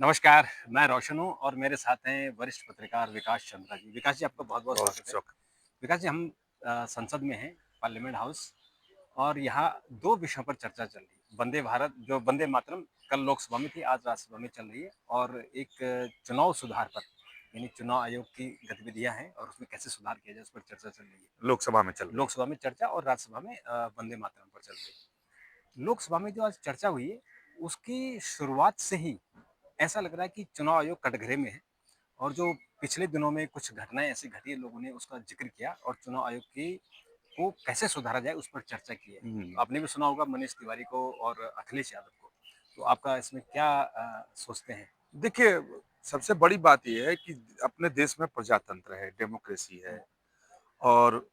नमस्कार, मैं रोशन हूँ और मेरे साथ हैं वरिष्ठ पत्रकार विकास चंद्रा जी। विकास जी, आपका बहुत-बहुत बहुत स्वागत है। शौक विकास जी, हम संसद में हैं, पार्लियामेंट हाउस, और यहाँ 2 विषयों पर चर्चा चल रही है। वंदे भारत जो वंदे मातरम कल लोकसभा में थी, आज राज्यसभा में चल रही है, और एक चुनाव सुधार पर, यानी चुनाव आयोग की गतिविधियाँ हैं और उसमें कैसे सुधार किया जाए, उस पर चर्चा चल रही है। लोकसभा में चल रही है। लोकसभा में चर्चा और राज्यसभा में वंदे मातरम पर चल रही है। लोकसभा में जो आज चर्चा हुई है, उसकी शुरुआत से ही ऐसा लग रहा है कि चुनाव आयोग कटघरे में है, और जो पिछले दिनों में कुछ घटनाएं ऐसी घटी है, लोगों ने उसका जिक्र किया और चुनाव आयोग की को कैसे सुधारा जाए उस पर चर्चा की है। हुँ। तो आपने भी सुना होगा मनीष तिवारी को और अखिलेश यादव को। तो आपका इसमें क्या सोचते हैं? देखिए, सबसे बड़ी बात ये है कि अपने देश में प्रजातंत्र है, डेमोक्रेसी है और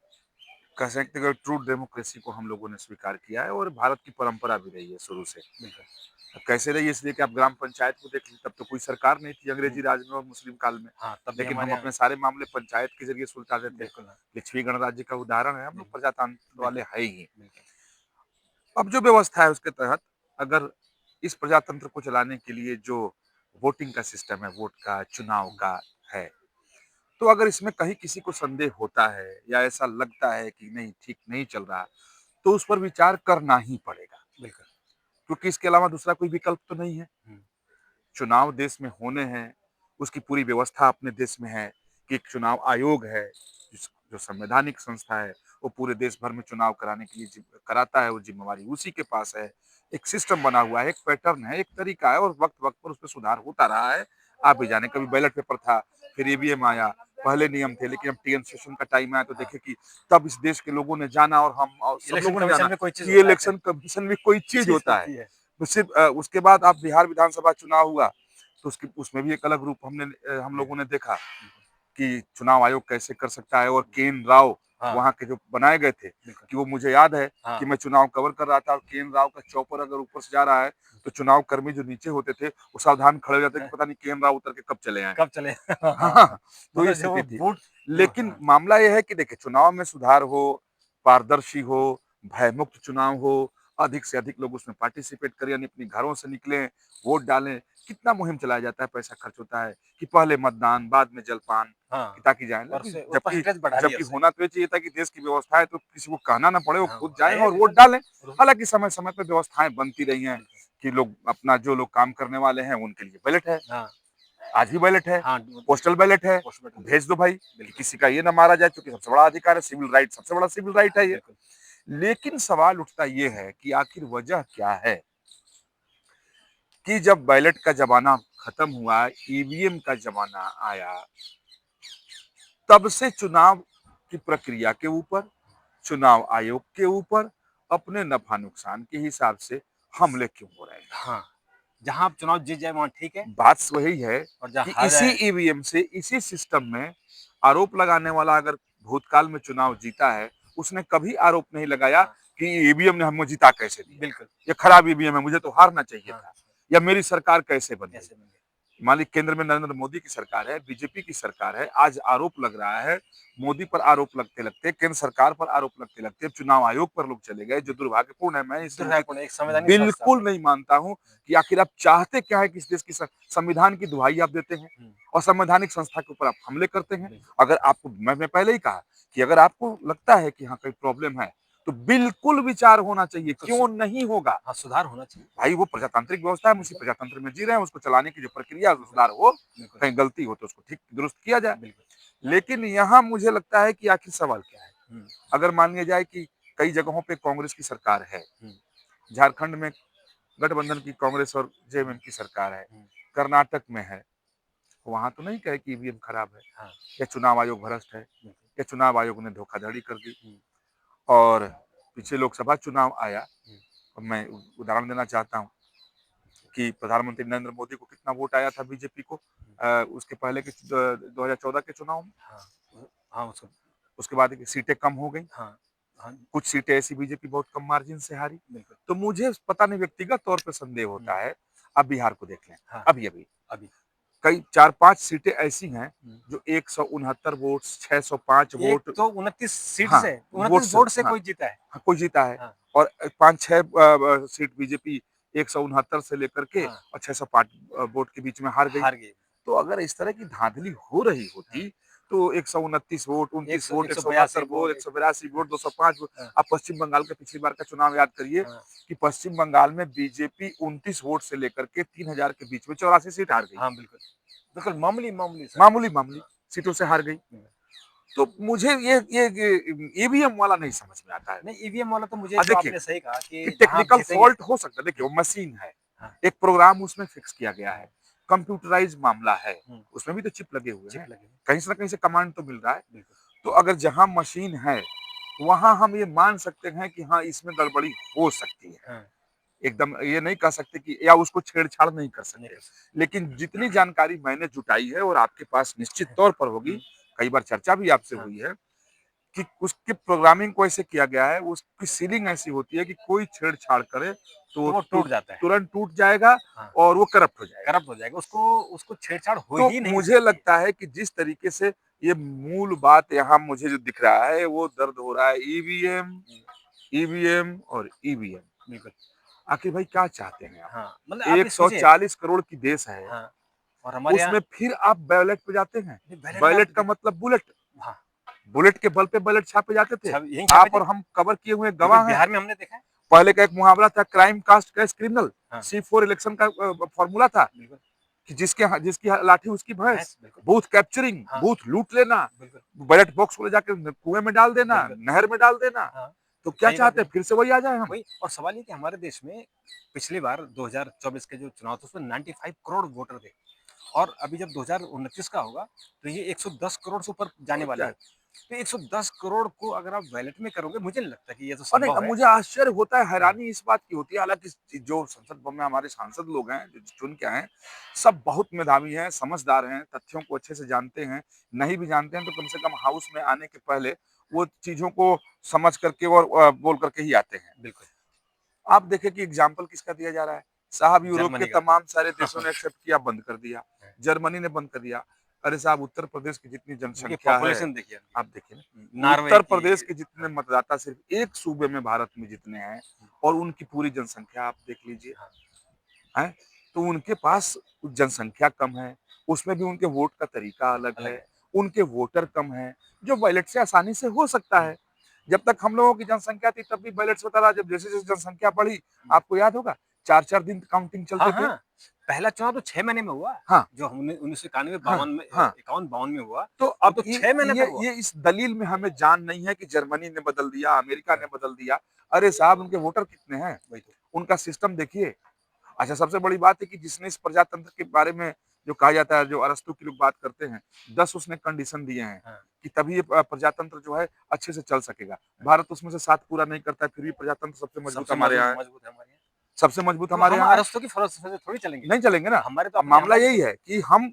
कह सकते हैं कि ट्रू डेमोक्रेसी को हम लोगों ने स्वीकार किया है और भारत की परंपरा भी रही है शुरू से। बिल्कुल। कैसे रही है इसलिए कि आप ग्राम पंचायत को देख लीजिए, तब तो कोई सरकार नहीं थी हम्म, अंग्रेजी राज में और मुस्लिम काल में। हाँ, तब भी लेकिन हम हमारे यहाँ। अपने सारे मामले पंचायत के ज़रिए सुलझाते थे। बिल्कुल, हाँ। लिच्छवी गणराज्य का उदाहरण है, हम लोग बिल्कुल। प्रजातंत्र वाले बिल्कुल। हैं ही। बिल्कुल। अब जो व्यवस्था है उसके तहत अगर इस प्रजातंत्र को चलाने के लिए जो वोटिंग का सिस्टम है, वोट का, चुनाव हम्म, का है, तो अगर इसमें कहीं किसी को संदेह होता है या ऐसा लगता है कि नहीं ठीक नहीं चल रहा, तो उस पर विचार करना ही पड़ेगा, बिल्कुल। क्योंकि इसके अलावा दूसरा कोई विकल्प तो नहीं है। हम्म, चुनाव देश में होने हैं, उसकी पूरी व्यवस्था अपने देश में है कि एक चुनाव आयोग है, जो संवैधानिक संस्था है, वो पूरे देश भर में चुनाव कराने के लिए कराता है, वो जिम्मेवारी उसी के पास है। एक सिस्टम बना हुआ है, एक पैटर्न है, एक तरीका है और वक्त-वक्त पर उसमें सुधार होता रहा है। आप भी जाने कभी बैलेट पेपर था, फिर ईवीएम आया, पहले नियम थे लेकिन अब टीएम सेशन का टाइम आया तो हाँ। देखें कि तब इस देश के लोगों ने जाना और हम और सब इलेक्शन लोगों ने कमीशन जाना में कोई चीज कि ये होता है इलेक्शन कमीशन में कोई चीज़ चीज होता है। होती है। तो सिर्फ उसके बाद आप बिहार विधानसभा चुनाव हुआ, तो उसकी उसमें भी एक अलग रूप हम लोगों बिल्कुल। ने देखा बिल्कुल। कि चुनाव आयोग कैसे कर सकता है और केएन राव हाँ। वहाँ के जो बनाए गए थे, बिल्कुल। कि वो मुझे याद है हाँ। कि मैं चुनाव कवर कर रहा था और केएन राव का चॉपर अगर ऊपर से जा रहा है, तो चुनाव कर्मी जो नीचे होते थे, वो सावधान खड़े हो जाते कि पता नहीं केएन राव उतर के कब चले आएँ। कब चले? हाँ, हाँ, हाँ, हाँ। तो ये मतलब जो स्थिति वो थी। बूट जो लेकिन हाँ, मामला ये है कि देखिए चुनाव में सुधार हो, पारदर्शी हो, भयमुक्त चुनाव हो, अधिक से अधिक लोग उसमें पार्टिसिपेट करें यानी अपने घरों से निकलें, वोट डालें। कितना मुहिम चलाया जाता है, पैसा खर्च होता है कि पहले मतदान, बाद में जलपान कि हाँ, ताकि जाएँ। और लेकिन उससे वो जबकि परसेंटेज बढ़ा रही है जबकि उससे। होना तो ये चाहिए था कि देश की व्यवस्था है तो किसी को कहना ना पड़े, वो हाँ, खुद वो जाएँ आए और वोट रिजल्ट। डालें। और हालाँकि समय-समय पे व्यवस्थाएँ बनती रही हैं बिल्कुल। कि लोग अपना जो लोग काम करने वाले हैं, उनके लिए बैलेट है। हाँ। आज भी बैलेट है, हाँ, वो पोस्टल बैलेट है, पोस्ट बटन। भेज दो भाई कि बिल्कुल। किसी का ये ना मारा जाए क्योंकि सबसे बड़ा अधिकार है, सिविल राइट सबसे बड़ा सिविल राइट है ये। बिल्कुल। लेकिन सवाल उठता ये है कि आखिर वजह क्या है कि जब बैलेट का ज़माना खत्म हुआ, ईवीएम का ज़माना आया, तब से चुनाव की प्रक्रिया के ऊपर, चुनाव आयोग के ऊपर अपने नफ़ा-नुकसान के हिसाब से हमले क्यों हो रहे हैं? हाँ, जहाँ आप चुनाव जीत जाए वहाँ ठीक है, बात वही है और जहाँ कि हार इसी जाए। ईवीएम से, इसी सिस्टम में आरोप लगाने वाला अगर भूतकाल में चुनाव जीता है, उसने कभी आरोप नहीं लगाया हाँ, कि ईवीएम ने हमको जिता कैसे दिया? बिल्कुल। ये खराब ईवीएम है, मुझे तो हारना चाहिए हाँ, था या मेरी सरकार कैसे बन गई? ऐसे बन गए। मान लीजिए केंद्र में नरेंद्र मोदी की सरकार है, बीजेपी की सरकार है, आज आरोप लग रहा है, मोदी पर आरोप लगते-लगते, केंद्र सरकार पर आरोप लगते-लगते, अब चुनाव आयोग पर लोग चले गए, जो दुर्भाग्यपूर्ण है। मैं इसे उचित दुर्भाग्यपूर्ण एक संवैधानिक संस्था बिल्कुल पर। नहीं मानता हूँ कि आखिर आप चाहते क्या है कि इस देश की संविधान की दुहाई आप देते हैं हुँ, और संवैधानिक संस्था के ऊपर आप हमले करते हैं। बिल्कुल। अगर आपको मैं पहले ही कहा कि अगर आपको लगता है कि हाँ, कोई प्रॉब्लम है, तो बिल्कुल विचार होना चाहिए, बिल्कुल क्यों नहीं होगा? हाँ, सुधार होना चाहिए। भाई वो प्रजातांत्रिक व्यवस्था है, हम उसी बिल्कुल। प्रजातंत्र में जी रहे हैं, उसको चलाने की जो प्रक्रिया है उसमें बिल्कुल। सुधार हो, बिल्कुल। कहीं गलती हो तो उसको ठीक दुरुस्त किया जाए। बिल्कुल। लेकिन यहाँ मुझे लगता है कि आखिर सवाल क्या है? हुँ, अगर मान लिया जाए कि कई जगहों पे कांग्रेस की सरकार है, हुँ, झारखंड में गठबंधन की कांग्रेस और हुँ, जेएमएम की सरकार है, हुँ, कर्नाटक में है, वहाँ तो नहीं कहे कि ईवीएम खराब है हाँ, या चुनाव आयोग भ्रष्ट है बिल्कुल। या चुनाव आयोग ने धोखाधड़ी कर दी हुँ, और पीछे लोकसभा चुनाव आया, हुँ, और मैं उदाहरण देना चाहता हूँ कि प्रधानमंत्री नरेंद्र मोदी को कितना वोट आया था बीजेपी को हुँ, उसके पहले के 2014 के चुनाव में। हाँ, हाँ, उसको उसके बाद सीटें कम हो गई, हाँ, हाँ, कुछ सीटें ऐसी बीजेपी बहुत कम मार्जिन से हारी। बिल्कुल। तो मुझे पता नहीं व्यक्तिगत तौर पे संदेह हुँ, होता है। अब बिहार को देख लें, हाँ, अभी-अभी अभी। कई 4-5 सीटें ऐसी हैं हुँ, जो 169 वोट, 605 वोट 129 सीट हाँ, से 29 वोट्स वोट से हाँ, कोई जीता है। हाँ, कोई जीता है हाँ, और 5-6 सीट बीजेपी 169 से लेकर के हाँ, और 605 वोट के बीच में हार गई। हार गई। तो अगर इस तरह की धांधली हो रही हाँ, होती, तो 129 vote, 29 vote, 182 169 vote, vote 182 vote, 205 vote. हाँ, आप पश्चिम बंगाल के पिछली बार का चुनाव याद करिए हाँ, कि पश्चिम बंगाल में बीजेपी 29 वोट से लेकर के 3000 के बीच में 84 सीट हार गई। हाँ, बिल्कुल। बिल्कुल मामूली-मामूली सा। मामूली-मामूली सीटों से हार गई। हुँ। तो मुझे ये ईवीएम वाला नहीं समझ में आता है। नहीं, ईवीएम वाला तो मुझे जो देखिए आपने सही कहा कि कि जहाँ आप टेक्निकल जीतेंगे। फॉल्ट हो सकता है। देखिए वो मशीन है, हाँ, एक प्रोग्राम उसमें फिक्स किया गया है, कंप्यूटराइज़ मामला है, हुँ, उसमें भी तो चिप लगे हुए चिप हैं, लगे हैं, कहीं से न कहीं से कमांड तो मिल रहा है। बिल्कुल। तो अगर जहाँ मशीन है, वहाँ हम ये मान सकते हैं कि हाँ, इसमें गड़बड़ी हो सकती है। हाँ, एकदम ये नहीं कह सकते कि या उसको छेड़छाड़ नहीं कर नहीं सकते। कर सकते। लेकिन जितनी जानकारी मैंने जुटाई है और आपके पास निश्चित तौर पर होगी, हुँ, कई बार चर्चा भी आपसे हाँ, हुई है कि उसकी प्रोग्रामिंग को ऐसे किया गया है, उसकी सीलिंग ऐसी होती है कि कोई छेड़छाड़ करे तो तो वो टूट जाता है। तुरंत टूट जाएगा हाँ, और वो करप्ट हो जाएगा। करप्ट हो जाएगा, उसको उसको छेड़छाड़ हो तो ही नहीं मुझे सकती है। लगता है कि जिस तरीके से ये मूल बात यहाँ मुझे जो दिख रहा है, वो दर्द हो रहा है ईवीएम, हुँ, ईवीएम और ईवीएम। बिल्कुल। आखिर भाई क्या चाहते हैं आप? हाँ, मतलब आप ये सोचिए। 140 करोड़ की देश है, हाँ, और हमारे यहाँ उसमें फिर आप बैलेट पे जाते हैं। नहीं, बैलेट में आप बैलेट का देख। मतलब बुलेट। हाँ, बुलेट के बल पे बैलेट छापे जाते थे। छाप यहीं छापे आप थे। और हम कवर किए हुए बिल्कुल, गवाह हैं। बिहार में हमने देखा है। पहले का एक मुहावरा था, क्राइम कास्ट कैश क्रिमिनल। हाँ, C4 इलेक्शन का फॉर्मूला था बिल्कुल। कि जिसकी लाठी उसकी भैंस। भैंस, बिल्कुल। बूथ कैप्चरिंग, हाँ, बूथ लूट लेना, बिल्कुल, बैलेट बॉक्स को ले जाके कुएं में डाल देना, बिल्कुल। नहर में डाल देना। हाँ, तो क्या सही बात चाहते हैं, है। फिर से वही आ जाए हम? वही, और सवाल ये कि हमारे देश में पिछली बार 2024 के जो चुनाव थे उसमें 95 करोड़ वोटर थे, और अभी जब 2029 का होगा तो ये 110 करोड़ से ऊपर जाने और वाले क्या? हैं। तो 110 करोड़ को अगर आप बैलेट में करोगे, मुझे नहीं लगता कि ये तो और नहीं, संभव है। मुझे आश्चर्य होता है, हाँ, हैरानी इस बात की होती है, हालाँकि जो संसद भवन में हमारे सांसद लोग हैं, जो चुन के आए हैं, सब बहुत मेधावी हैं, समझदार हैं, तथ्यों को अच्छे से जानते हैं। नहीं भी जानते हैं तो कम से कम हाउस में आने के पहले वो चीज़ों को समझ करके और बोल करके ही आते हैं। बिल्कुल। आप देखें कि एग्ज़ाम्पल किसका दिया जा रहा है? साहब यूरोप के जर्मनी का। तमाम सारे देशों ने एक्सेप्ट किया, बंद कर दिया। हाँ, जर्मनी ने बंद कर दिया। अरे साहब, उत्तर प्रदेश की जितनी उनकी जनसंख्या है, पॉपुलेशन देखिए आप देखिए ना, उनकी, नॉर्वे उत्तर की। प्रदेश के जितने हाँ, मतदाता सिर्फ एक सूबे में भारत में जितने हैं और उनकी पूरी जनसंख्या आप देख लीजिए, हाँ, हैं? तो उनके पास जनसंख्या कम है, उसमें भी उनके वोट का तरीका अलग अलग है, है। उनके वोटर कम हैं, जो बैलेट से आसानी से हो सकता हुँ, है। जब तक हम लोगों की जनसंख्या थी तब भी बैलेट से होता रहा, जब जैसे-जैसे जनसंख्या बढ़ी, हुँ। आपको याद होगा 4-4 दिन काउंटिंग हाँ, चलते थे। हाँ। पहला चुनाव तो 6 महीने में हुआ, हाँ, जो हमने 1991 हाँ, 52 में हाँ। 51-52 में हुआ, तो वो अब तो 6 महीने तक हुआ। ये इस दलील में हमें जान नहीं है कि जर्मनी ने बदल दिया, अमेरिका हाँ, ने बदल दिया। अरे साहब, उनके वोटर कितने हैं? वही तो। उनका सिस्टम देखिए। अच्छा, सबसे बड़ी बात है कि जिसने इस प्रजातंत्र के बारे में जो कहा जाता है, जो अरस्तू की लोग बात करते हैं, 10 उसने कंडीशन दिए हैं हाँ, कि तभी ये प्रजातंत्र जो है अच्छे से चल सकेगा। हाँ। भारत उसमें से 7 पूरा नहीं करता है, फिर भी प्रजातंत्र सबसे मजबूत सबसे हमारे मज़बूत यहाँ है। मज़बूत है हमारे यहाँ। सबसे मजबूत तो हमारे हम यहाँ है। अरस्तों की फ़िलॉसफ़ी से थोड़ी चलेंगे। नहीं चलेंगे ना। हमारे तो अब अपने मामला हमारी यही तो। है कि हम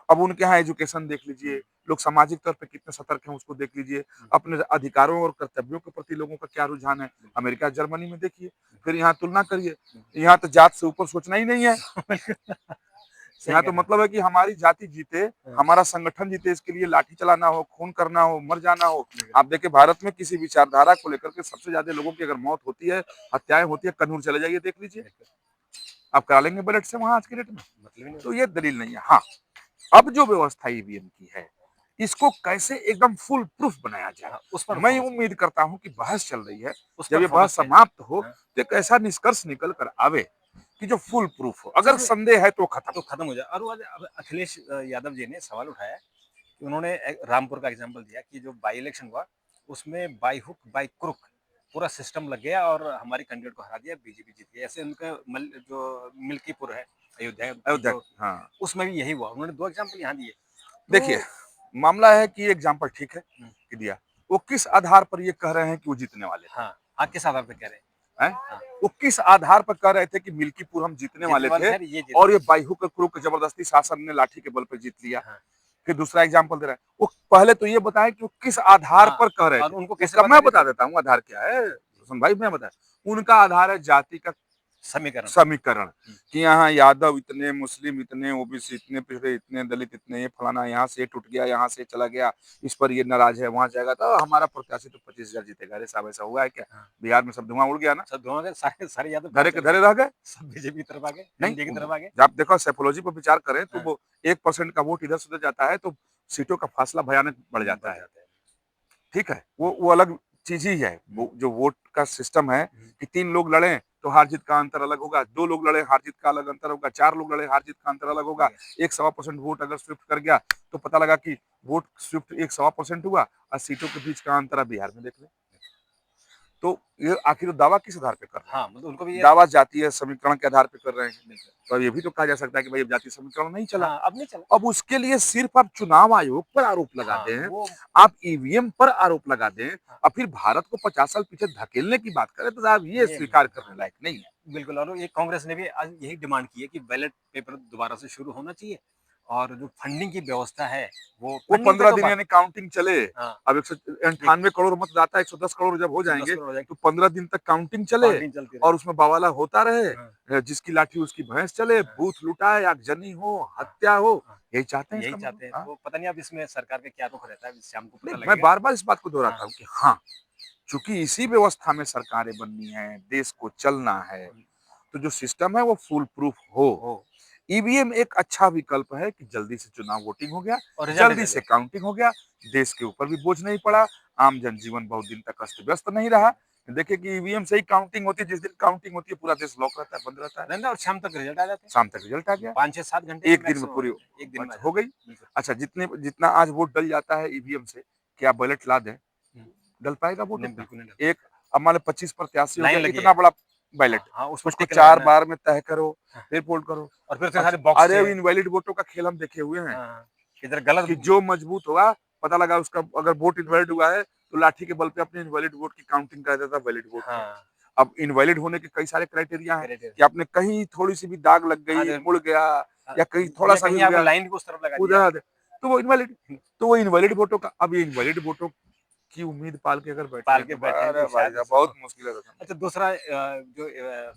अब उनके यहाँ एजुकेशन देख लीजिए, हुँ, लोग सामाजिक तौर पे कितने सतर्क हैं उसको देख लीजिए, हुँ, अपने अधिकारों और कर्तव्यों के प्रति लोगों का क्या रुझान है। बिल्कुल, अमेरिका, जर्मनी में देखिए, बिल्कुल, फिर यहाँ तुलना करिए, बिल्कुल। यहाँ तो जात से ऊपर सोचना ही नहीं है। सही यहाँ कह तो रहे हैं। मतलब है कि हमारी जाति जीते, हाँ, हमारा संगठन जीते, इसके लिए लाठी चलाना हो, खून करना हो, मर जाना हो। बिल्कुल, आप देखिए भारत में किसी विचारधारा को लेकर के सबसे ज़्यादा लोगों की अगर मौत होती है, हत्याएँ होती है, कन्नूर चले जाइए देख लीजिए। बिल्कुल। आप करा लेंगे बैलेट से वहाँ आज की डेट में। मतलब ही नहीं तो बनता। ये दलील नहीं है। हाँ, अब जो व्यवस्था ईवीएम की है, इसको कैसे एकदम फुल प्रूफ बनाया जाए। हाँ, उस पर मैं फ़ोकस उम्मीद करता हूँ कि बहस चल रही है, उस जब पर ये फ़ोकस बहस किया जाए। समाप्त हो, हाँ, तो एक ऐसा निष्कर्ष निकल कर आवे कि जो फुल प्रूफ हो। अगर सबसे संदेह है तो खत्म। तो खत्म हो जाए। और वो अब अखिलेश यादव जी ने सवाल उठाया कि उन्होंने रामपुर का एग्जाम्पल दिया कि जो बाई इलेक्शन हुआ उसमें बाई हुक बाई क्रुक पूरा सिस्टम लग गया और हमारी कैंडिडेट को हरा दिया, बीजेपी जीत गई। ऐसे उनका जो मिल्कीपुर है अयोध्या की, अयोध्या जो हाँ, उसमें भी यही हुआ। उन्होंने 2 एग्जाम्पल यहाँ दिए। देखिए, तो मामला है कि एग्ज़ाम्पल ठीक है हुँ, कि दिया। वो किस आधार पर ये कह रहे हैं कि वो जीतने वाले थे, हाँ, आप किस आधार पे कह रहे हैं? हैं? हाँ, वो किस आधार पर कह रहे थे कि मिल्कीपुर हम जीतने जीतने वाले वाले थे थे और ये जीत और गए। ये बाई हुक और क्रुक जबरदस्ती शासन ने लाठी के बल पे जीत लिया। हाँ, फिर दूसरा एग्जाम्पल दे रहा है। वो पहले तो ये बताएं कि वो किस आधार हाँ, पर कह रहे और थे। उनको कैसे उसका पता मैं कि बता जीत। देता हूँ आधार क्या है। जी, रोशन भाई मैं बता, उनका आधार है जाति का समीकरण। समीकरण हुँ। कि यहाँ यादव इतने, मुस्लिम इतने, ओबीसी इतने पिछड़े, इतने दलित इतने, ये फलाना यहाँ से टूट गया, यहाँ से चला गया, इस पर ये नाराज है, वहां जाएगा तो हमारा प्रत्याशी तो 25,000 जीतेगा। अरे साहब ऐसा हुआ है क्या? हाँ, बिहार में सब धुआं उड़ गया ना, सब दोनों के सारे सारे यादव कहाँ धरे के चले गए? धरे रह गए। सब बीजेपी की तरफ आ गए, नहीं, एनडीए की तरफ आ गए। आप देखो साइकोलॉजी पर विचार करें तो हाँ, वो 1% का वोट इधर से उधर जाता है तो सीटों का फासला भयानक बढ़ जाता बढ़ है। जाते हैं। ठीक है, हुँ, वो अलग चीज ही है। हुँ, वो जो वोट का सिस्टम है हुँ, कि 3 लोग लड़े तो हार जीत का अंतर अलग होगा, 2 लोग लड़े हार जीत का अलग अंतर होगा, 4 लोग लड़े हार जीत का अंतर अलग होगा। ये 1 सवा % वोट अगर स्विफ्ट कर गया तो पता लगा कि वोट स्विफ्ट 1 सवा % हुआ और सीटों के बीच का अंतर आप बिहार में देख लें। तो ये आखिर दावा किस आधार पे कर रहे हैं? हाँ, मतलब उनको भी ये दावा जातीय समीकरण के आधार पे कर रहे हैं। तो अब ये भी तो कहा जा सकता है कि भाई अब जातीय समीकरण नहीं चला। हाँ, अब नहीं चला। अब उसके लिए सिर्फ आप चुनाव आयोग पर आरोप लगा हाँ, दें, वो आप ईवीएम पर आरोप लगा दें हाँ, और फिर भारत को 50 साल पीछे धकेलने की बात करें तो साहब ये ये स्वीकार करने लायक नहीं है। बिल्कुल। और ये कांग्रेस ने भी आज यही डिमांड की है कि बैलेट पेपर दोबारा से शुरू होना चाहिए और जो फंडिंग की व्यवस्था है, वो वो फंडिंग पे 15 तो दिन बात यानी काउंटिंग चले। हाँ, अब ये 198 करोड़ मतदाता 110 करोड़ जब हो 110 जाएंगे करोड़ हो जाएगी, तो 15 दिन तक काउंटिंग चले काउंटिंग चलती रहे। और उसमें बवाला होता हाँ, रहे, जिसकी लाठी उसकी भैंस चले, हाँ, बूथ लुटाए, आगजनी हो, हाँ, हत्या हो। हाँ, यही चाहते हैं यही इसका मतलब। चाहते हैं। हाँ, तो पता नहीं अब इसमें सरकार का क्या रुख रहता है, शाम को नहीं पता मैं लगेगा। बार बार इस बात को हाँ, दोहराता हूँ कि हाँ, चूंकि इसी व्यवस्था में सरकारें बननी है, देश को चलना है, तो जो सिस्टम है वो फुल प्रूफ हो। हो ईवीएम एक अच्छा विकल्प है कि जल्दी से चुनाव वोटिंग हो गया, और रिजल्ट जल्दी दे से दिया। काउंटिंग हो गया, देश के ऊपर भी बोझ नहीं हाँ, पड़ा, आम जनजीवन बहुत दिन तक अस्त व्यस्त नहीं रहा। देखिए कि ईवीएम से ही काउंटिंग होती है, जिस दिन काउंटिंग होती है पूरा देश लॉक रहता है, बंद रहता है। रहता और शाम तक रिजल्ट आ जाते हैं। शाम तक रिजल्ट आ गया, 5, 6, 7 घंटे में एक दिन में मैक्सिमम आ पूरी जाते हैं। 1 दिन में आ हो जाते गई। हैं। बिल्कुल। अच्छा, जितना आज वोट डल जाता है ईवीएम से, क्या बैलेट ला दें? हुँ, डल पाएगा वोट नहीं उतना? बिल्कुल नहीं डलता। एक अब मान लो 25 प्रत्याशी हो लाइन गया, लगी इतना है। बड़ा हाँ, बैलेट, हाँ, उसको उसको टिक 4 लगाना है। बार में तय करो, हाँ, फिर पोल करो। और फिर उसके सारे अच्छा, बॉक्स अरे से इनवैलिड वोटों का खेल हम देखे हुए हैं हाँ, हाँ, किधर गलत कि जो मजबूत होगा, पता लगा उसका अगर वोट इनवैलिड हुआ है तो लाठी के बल पे अपने इनवैलिड वोट की काउंटिंग कर देता वैलिड वोट में। हाँ, अब इनवैलिड होने के कई सारे क्राइटेरिया हैं ग्रेडेड कि आपने कहीं थोड़ी सी भी दाग लग हाँ, गई, मुड़ गया या कहीं थोड़ा या सा भी कहीं रुक आपने गया, लाइन को उस तरफ लगा दिया। उधर तो वो इनवैलिड। तो वो इनवैलिड वोटों का, अब ये इनवैलिड वोटों की उम्मीद पाल के अगर बैठे पाल हैं के तो बैठेंगे अरे भाई शायद साहब उसको बहुत मुश्किल है रखना। अच्छा दूसरा जो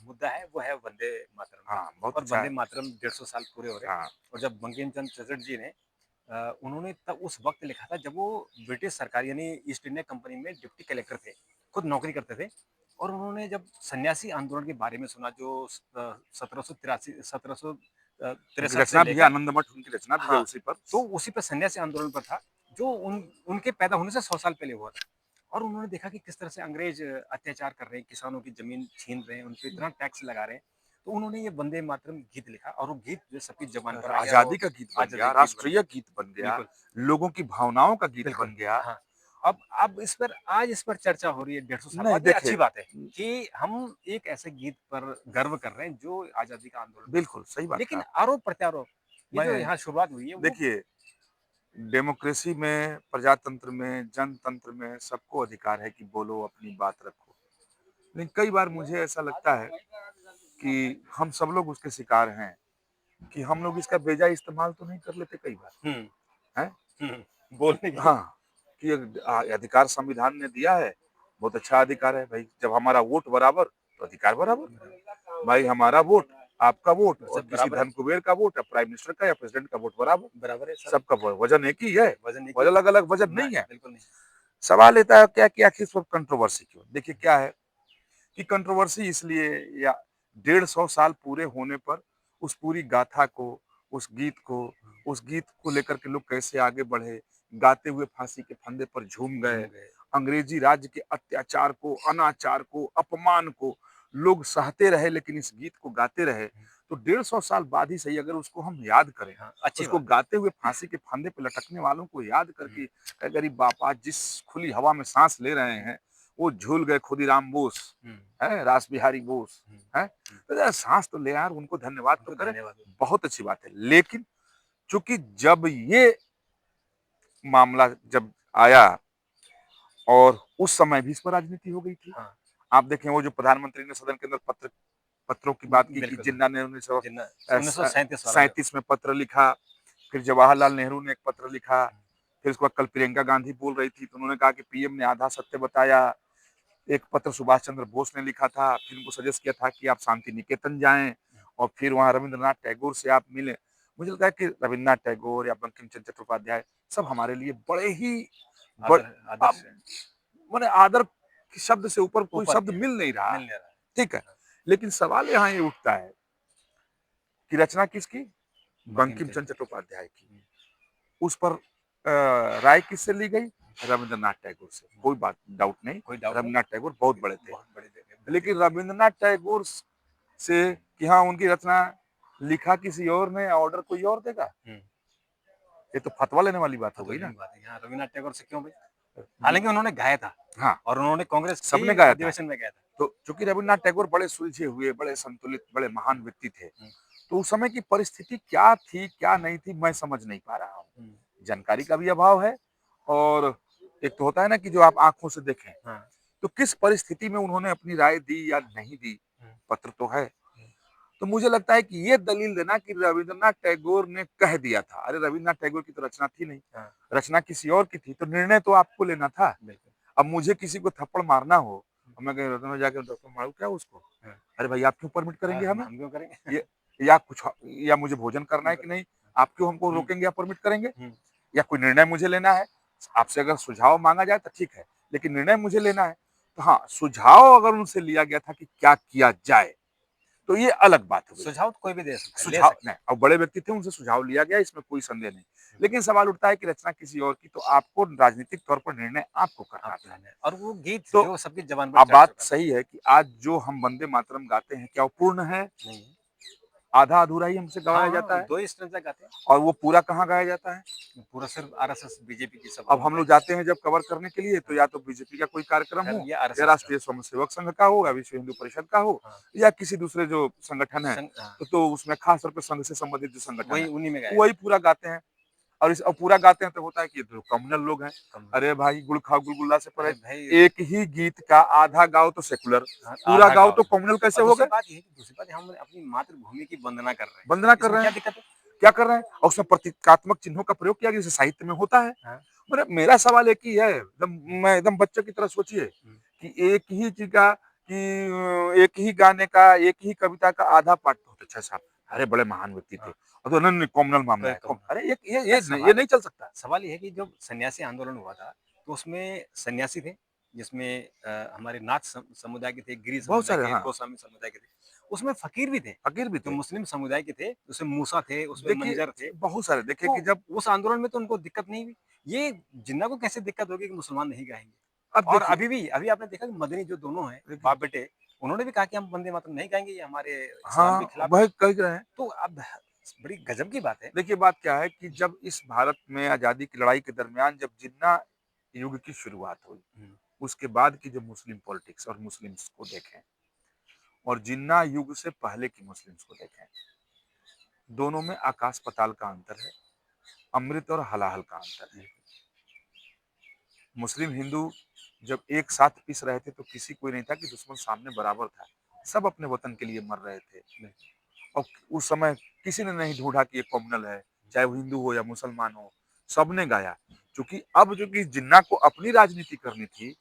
मुद्दा है वो है वंदे मातरम का। हाँ, बहुत और अच्छा वंदे है। मातरम 150 साल पूरे हो रहे हैं। हाँ, और जब बंकिम चंद्र चटर्जी जी ने उन्होंने तब उस वक्त लिखा था जब वो ब्रिटिश सरकार यानी ईस्ट इंडिया कंपनी में डिप्टी कलेक्टर थे, खुद नौकरी करते थे। और उन्होंने जब सन्यासी आंदोलन के बारे में सुना जो 1783 उनकी से रचना भी है, लेकर आनंद मठ उनकी रचना भी है हाँ उसी पर। तो उसी पर सन्यासी आंदोलन पर था जो उनके पैदा होने से 100 साल पहले हुआ था। और उन्होंने देखा कि किस तरह से अंग्रेज अत्याचार कर रहे हैं, किसानों की जमीन छीन रहे हैं, उन पे इतना टैक्स लगा रहे हैं। तो उन्होंने ये वंदे मातरम गीत लिखा और वो गीत जो सबकी जबान पर आ गया और आजादी का गीत बन आजादी गया, का गीत बन राष्ट्रीय गया। गीत बन गया, बिल्कुल, लोगों की भावनाओं का गीत बिल्कुल। बन गया। हाँ, अब इस पर आज इस पर चर्चा हो रही है 150 साल नहीं बाद, ये अच्छी देखिए, बात है कि हम एक ऐसे गीत पर गर्व कर रहे हैं जो आजादी का आंदोलन में बिल्कुल सही बात कहा लेकिन आपने। आरोप-प्रत्यारोप ये जो मैं यहाँ शुरुआत हुई है वो देखिए, डेमोक्रेसी में, प्रजातंत्र में, जनतंत्र में सबको अधिकार है कि बोलो, अपनी बात रखो। लेकिन कई बार मुझे ऐसा लगता है कि हम सब लोग उसके शिकार हैं कि हम लोग इसका बेजा इस्तेमाल तो नहीं कर लेते कई बार, हुँ, हैं? हुँ, बोलने के लिए हाँ, कि अधिकार संविधान ने दिया है, बहुत अच्छा अधिकार है भाई। जब हमारा वोट बराबर तो अधिकार बराबर। भाई हमारा वोट, आपका वोट और सब किसी बराबर है, धन कुबेर का वोट या प्राइम मिनिस्टर का या प्रेसिडेंट का वोट बराबर। बराबर है सब। सबका वजन एक ही है, वज़न एक वो ही है। अलग-अलग वजन ना नहीं है। बिल्कुल नहीं। सवाल येता है क्या कि आखिर इस वक़्त कंट्रोवर्सी क्यों? देखिए क्या है कि कंट्रोवर्सी इसलिए या 150 साल पूरे होने पर उस पूरी गाथा को, उस गीत को लेकर के लोग कैसे आगे बढ़े, गाते हुए फांसी के फंदे पर झूम गए। झूम गए। अंग्रेजी राज्य के अत्याचार को, अनाचार को, अपमान को लोग सहते रहे लेकिन इस गीत को गाते रहे। तो 150 साल बाद ही सही अगर उसको हम याद करें, हाँ, अच्छी उसको बात है। गाते हुए फांसी के फंदे पे लटकने वालों को याद हुँ, करके अगर ये बाप आज जिस खुली हवा में साँस ले रहे हुँ, हैं, वो झूल गए खुदीराम बोस, हुँ, हैं? रास बिहारी बोस, हुँ, हैं? हुँ। तो ज़रा साँस तो लें यार, उनको धन्यवाद तो उनको करें। धन्यवाद हो। बहुत अच्छी बात है। लेकिन चूँकि जब ये मामला जब आया और उस समय भी इस पर राजनीति हो गई थी। हाँ, आप देखें वो जो प्रधानमंत्री ने सदन के अंदर पत्रों की बात की कि बिल्कुल। जिन्ना ने जिन्ना 1937 वाला जो 1937 में पत्र लिखा, फिर जवाहरलाल नेहरू ने एक पत्र लिखा, फिर उसके बाद कल प्रियंका गांधी बोल रही थी तो उन्होंने कहा कि पीएम ने आधा सत्य बताया। एक पत्र सुभाष चंद्र बोस ने लिखा था, फिर उनको सजेस्ट किया था कि आप शांति निकेतन जाएँ और फिर वहाँ रवींद्रनाथ टैगोर से आप मिलें। मुझे लगता है कि रवींद्रनाथ टैगोर या बंकिम चंद्र चट्टोपाध्याय सब हमारे लिए बड़े ही ब आदर अ, आदर्श है, माने आदर के शब्द से ऊपर कोई ऊपर शब्द के हैं, मिल नहीं रहा मिल है, नहीं रहा है। ठीक है। लेकिन सवाल यहाँ ये उठता है कि रचना किसकी? बंकिम बंकिम चंद्र चंद्र चट्टोपाध्याय की। हुँ, उस पर राय किससे ली गई? रवींद्रनाथ टैगोर से। हुँ, कोई बात डाउट नहीं, कोई डाउट नहीं, रवींद्रनाथ टैगोर बहुत बड़े थे। बहुत बड़े व्यक्ति थे। लेकिन रवींद्रनाथ टैगोर से कि हाँ, उनकी रचना लिखा किसी और ने, ऑर्डर कोई और देगा? हुँ, ये तो फतवा लेने वाली बात हो गई फतवा ना। की बात है, यहाँ रवीन्द्रनाथ टैगोर से क्यों भाई? ये हालाँकि उन्होंने गाया था हाँ, और उन्होंने कांग्रेस सबने के गाया था। अधिवेशन में गाया था। तो चूँकि रवींद्रनाथ टैगोर बड़े सुलझे हुए, बड़े संतुलित, बड़े हुँ, महान व्यक्ति थे, हुँ, तो उस समय की परिस्थिति क्या थी, क्या नहीं थी, मैं समझ नहीं पा रहा हूँ। हुँ, जानकारी का भी अभाव है और एक तो होता है ना कि जो आप आँखों से देखें, हाँ, तो किस परिस्थिति में उन्होंने अपनी राय दी या नहीं दी, हुँ, पत्र तो है। हुँ, तो मुझे लगता है कि ये दलील देना कि रवींद्रनाथ टैगोर ने कह दिया था। अरे रवींद्रनाथ टैगोर की तो रचना थी नहीं, हाँ, रचना किसी और की थी, तो निर्णय तो आपको लेना था। बिल्कुल। अब मुझे किसी को थप्पड़ मारना हो हुँ, और मैं कहीं रतन में जाके थप्पड़ मारूँ क्या उसको? हाँ, अरे भाई आप क्यों परमिट करेंगे हमें? हम क्यों करेंगे? ये या कुछ या मुझे भोजन करना है कि नहीं? आप क्यों हमको हुँ, रोकेंगे या परमिट करेंगे? हुँ, या कोई निर्णय मुझे लेना है, आपसे अगर सुझाव माँगा जाए तो ठीक है, लेकिन निर्णय मुझे लेना है। तो हाँ, सुझाव अगर उनसे लिया गया था कि क्या किया जाए, तो ये अलग बात हो गई। सुझाव तो कोई भी दे सकता है, ले सुझाव सकता नहीं, है। अब बड़े व्यक्ति थे उनसे सुझाव लिया गया, इसमें कोई संदेह नहीं। हुँ, लेकिन सवाल उठता है कि रचना किसी और की, तो आपको राजनीतिक तौर पर निर्णय आपको करना आपको था। लेना है और वो गीत तो जो सबकी ज़बान पर अब चढ़ बात चुका था। सही है कि आज जो हम वंदे मातरम गाते हैं, क्या वो पूर्ण है? नहीं, आधा-अधूरा ही हमसे हाँ, गवाया जाता हाँ, है 2 ही स्टैन्ज़ा गाते हैं। और वो पूरा कहाँ गाया जाता है? पूरा सिर्फ़ आरएसएस, बीजेपी की अब सभाओं में हम गाया लोग जाता जाते हैं जब कवर करने के लिए, तो है। हाँ, या तो बीजेपी का कोई कार्यक्रम खैर हो, ये या आरएसएस का। राष्ट्रीय स्वयंसेवक संघ का हो, या विश्व हिंदू परिषद का हो, हाँ, या किसी दूसरे जो संगठन है, हाँ, तो उसमें खास तौर पे संघ से संबंधित जो संगठन वही है, उन्हीं में गाया वही जाता पूरा गाते हैं। और पूरा गाते हैं तो होता है कि ये तो कम्युनल लोग हैं। है, कम अरे भाई गुड़ खाओ गुलगुल्ला से परे, अरे भाई एक ही गीत का आधा गाओ तो सेकुलर, हाँ, पूरा आधा गाओ गाँव तो है कम्युनल कैसे और हो गए? दूसरी बात ये हम अपनी मातृभूमि की वंदना कर रहे हैं। वंदना कर इसमें रहे क्या हैं। दिक्कत है? क्या कर रहे हैं? और उसमें प्रतीकात्मक चिन्हों का प्रयोग किया गया, जैसे साहित्य में होता है। हाँ, मेरा मेरा सवाल एक ही है, एकदम हुँ, मैं एकदम बच्चे की तरह सोचिए हुँ, कि एक ही चीज़ का एक ही गाने का, एक ही कविता का आधा पाठ बहुत अच्छा साहब, हाँ, अरे बड़े महान व्यक्ति थे। हाँ, और तो नहीं, नहीं कॉम्युनल मामला कोई है। कम अरे ये अरे ये सवाल नहीं चल सकता। सवाल ये है कि जब सन्यासी आंदोलन हुआ था, तो उसमें सन्यासी थे, जिसमें हमारे नाथ समुदाय के थे, गिरी बहुत समुदाय सारे के, हाँ, गोस्वामी समुदाय के थे। उसमें फ़कीर भी थे, फ़कीर भी जो थे। मुस्लिम समुदाय के थे, उसमें मूसा थे, उसमें देखिए, मंजर थे। बहुत सारे देखिए तो कि जब उस आंदोलन में तो उनको दिक्कत नहीं हुई। ये जिन्ना को कैसे दिक्कत होगी कि मुसलमान नहीं गाएँगे? अब और देखिए अभी आपने देखा कि मदनी जो दोनों हैं, देखिए बाप-बेटे, उन्होंने भी कहा कि हम वंदे मातरम नहीं गाएँगे, ये हमारे इस्लाम के हाँ, खिलाफ है। वही कह रहे हैं। तो अब बड़ी गज़ब की बात है। देखिए बात क्या है कि जब इस भारत में आज़ादी की लड़ाई के दरमियान जब जिन्ना युग की शुरुआत हुई, हुँ, उसके बाद की जो मुस्लिम पॉलिटिक्स और मुस्लिम्स को देखें और जिन्ना युग से पहले की मुस्लिम्स को देखें, दोनों में आकाश पताल का अंतर है, अमृत और हलाहल का अंतर है। मुस्लिम हिंदू जब एक साथ पिस रहे थे तो किसी को नहीं था कि दुश्मन सामने बराबर था, सब अपने वतन के लिए मर रहे थे। और उस समय किसी ने नहीं ढूंढा कि ये कॉम्युनल है, चाहे वो हिंदू हो या मुसलमान हो, सबने गाया। क्योंकि अब जो कि जिन्ना को अपनी राजनीति करनी थी,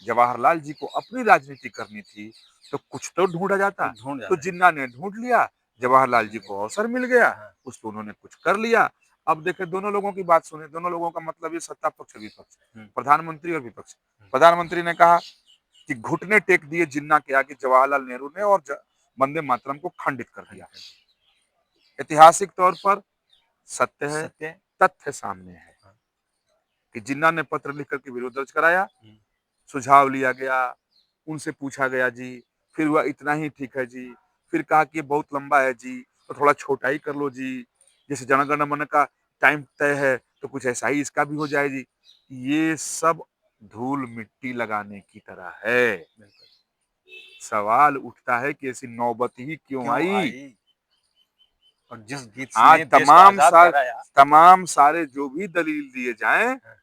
जवाहरलाल जी को अपनी राजनीति करनी थी, तो कुछ तो ढूंढा कोई जाता। ढूँढ तो जाता है। जिन्ना ने ढूंढ लिया, जवाहरलाल जी को अवसर मिल गया, हाँ, उस तो उन्होंने कुछ कर लिया। अब देखें दोनों लोगों की बात सुने, दोनों लोगों का मतलब ये सत्ता पक्ष और विपक्ष, हुँ, प्रधानमंत्री और विपक्ष। हुँ, प्रधानमंत्री ने कहा कि घुटने टेक दिए जिन्ना के आगे जवाहरलाल नेहरू ने और वंदे मातरम को खंडित कर खंड दिया। कर दिया। ऐतिहासिक तौर पर सत्य है, सत्य है। तथ्य सामने है हाँ, कि जिन्ना ने पत्र लिख करके विरोध दर्ज कराया, हुँ, सुझाव लिया गया, उनसे पूछा गया जी, फिर हुआ इतना ही ठीक है जी, फिर कहा कि ये बहुत लंबा है जी, तो थोड़ा छोटा ही कर लो जी, जैसे जनगण मन का टाइम तय है तो कुछ ऐसा ही इसका भी हो जाए जी। ये सब धूल मिट्टी लगाने की तरह है। बिल्कुल। सवाल उठता है कि ऐसी नौबत ही क्यों क्यों आई? आई और जिस गीत आज ने देश को आज़ाद कराया तमाम सारे जो भी दलील दिए जाएं, हाँ,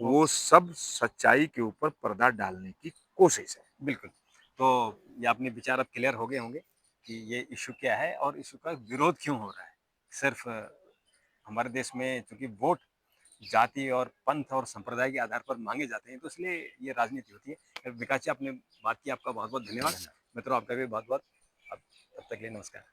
वो वो सब सच्चाई के ऊपर पर्दा डालने की कोशिश है। बिल्कुल। तो ये आपने विचार अब क्लियर हो गए होंगे कि ये इश्यू क्या है और इश्यू का विरोध क्यों हो रहा है। सिर्फ़ हमारे देश में चूँकि वोट जाति और पंथ और संप्रदाय के आधार पर मांगे जाते हैं, तो इसलिए ये राजनीति होती है। विकास जी, आपने बात की, आपका बहुत-बहुत धन्यवाद। मित्रों, आपका भी बहुत-बहुत, अब तब तक के लिए नमस्कार।